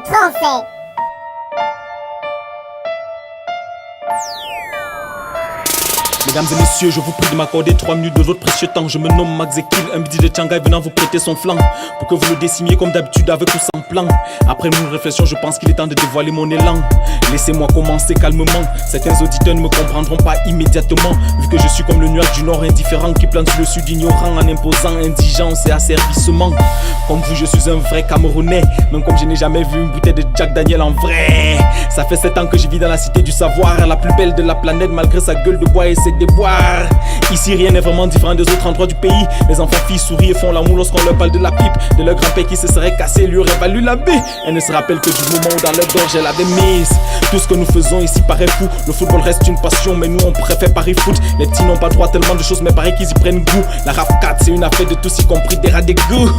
hip français. Mesdames et messieurs, je vous prie de m'accorder 3 minutes de votre précieux temps. Je me nomme Max Zekil, un bidi de Tchangai venant vous prêter son flanc pour que vous le décimiez comme d'habitude avec ou sans plan. Après une réflexion, je pense qu'il est temps de dévoiler mon élan. Laissez-moi commencer calmement. Certains auditeurs ne me comprendront pas immédiatement, vu que je suis comme le nuage du nord indifférent qui plane sur le sud ignorant en imposant indigence et asservissement. Comme vous, je suis un vrai Camerounais, même comme je n'ai jamais vu une bouteille de Jack Daniel en vrai. Ça fait 7 ans que je vis dans la cité du savoir, la plus belle de la planète malgré sa gueule de bois et ses déboires. Ici rien n'est vraiment différent des autres endroits du pays. Les enfants filles sourient et font l'amour lorsqu'on leur parle de la pipe de leur grand-père qui se serait cassé lui aurait valu la baie. Elle ne se rappelle que du moment où dans leur gorge elle avait mise. Tout ce que nous faisons ici paraît fou. Le football reste une passion mais nous on préfère Paris foot. Les petits n'ont pas droit à tellement de choses mais pareil qu'ils y prennent goût. La RAF 4 c'est une affaire de tous y compris des rats d'égout.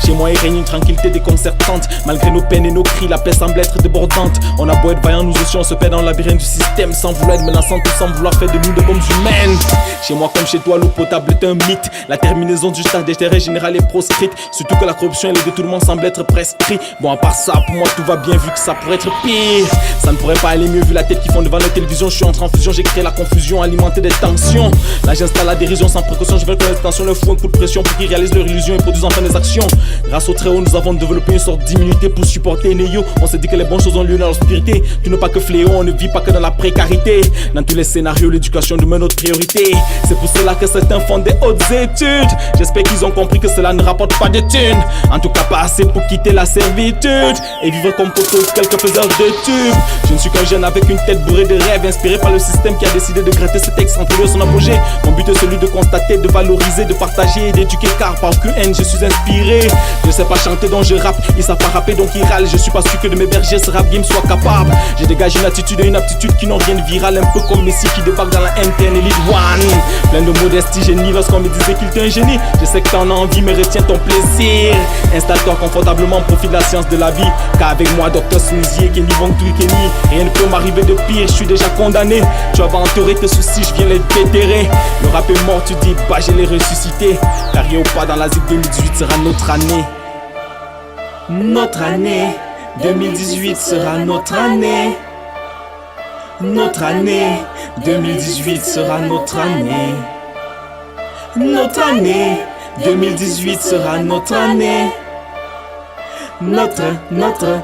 Chez moi il règne une tranquillité déconcertante. Malgré nos peines et nos cris la paix semble être débordante. On a beau être vaillant nous aussi on se perd dans le labyrinthe du système. Sans vouloir être menaçant tout sans vouloir faire de nous des bombes humaines. Chez moi comme chez toi l'eau potable est un mythe. La terminaison du stade d'intérêt général est proscrite. Surtout que la corruption et le détournement semblent être prescrits. Bon à part ça pour moi tout va bien vu que ça pourrait être pire. Ça ne pourrait pas aller mieux vu la tête qu'ils font devant la télévision. Je suis entré en fusion, j'ai créé la confusion, alimenté des tensions. Là j'installe la dérision sans précaution. Je veux que l'attention leur fout un coup de pression pour qu'ils réalisent leur illusion et produisent enfin des actions. Grâce au très haut nous avons développé une sorte d'immunité pour supporter Neyo. On s'est dit que les bonnes choses ont lieu dans l'obscurité. Tu n'es pas que fléau, on ne vit pas que dans la précarité. Dans tous les scénarios l'éducation demeure notre priorité. C'est pour cela que certains font des hautes études. J'espère qu'ils ont compris que cela ne rapporte pas de thunes. En tout cas pas assez pour quitter la servitude et vivre comme poteau quelques faiseurs de tubes. Je ne suis qu'un jeune avec une tête bourrée de rêves, inspiré par le système qui a décidé de gratter ce texte entre lui et son apogée. Mon but est celui de constater, de valoriser, de partager et d'éduquer, car par QN je suis inspiré. Je sais pas chanter donc je rappe, ils savent pas rapper donc ils râlent. Je suis pas sûr que de mes bergers ce rap game soit capable. J'ai dégagé une attitude et une aptitude qui n'ont rien de viral, un peu comme Messi qui débarque dans la MTN Elite One. Plein de modestie, génie lorsqu'on me disait qu'il était un génie. Je sais que t'en as envie mais retiens ton plaisir. Installe-toi confortablement, profite de la science de la vie. Car avec moi Dr Smuzier, Kenny Vongtui Kenny, rien ne peut m'arriver de pire, je suis déjà condamné. Tu vas enterrer tes soucis, je viens les déterrer. Le rap est mort, tu dis bah je l'ai ressuscité. Carrière ou pas dans la ZIC 2018 sera notre année. Notre année 2018 sera notre année. Notre année 2018 sera notre année. Notre année 2018 sera notre année. Notre année.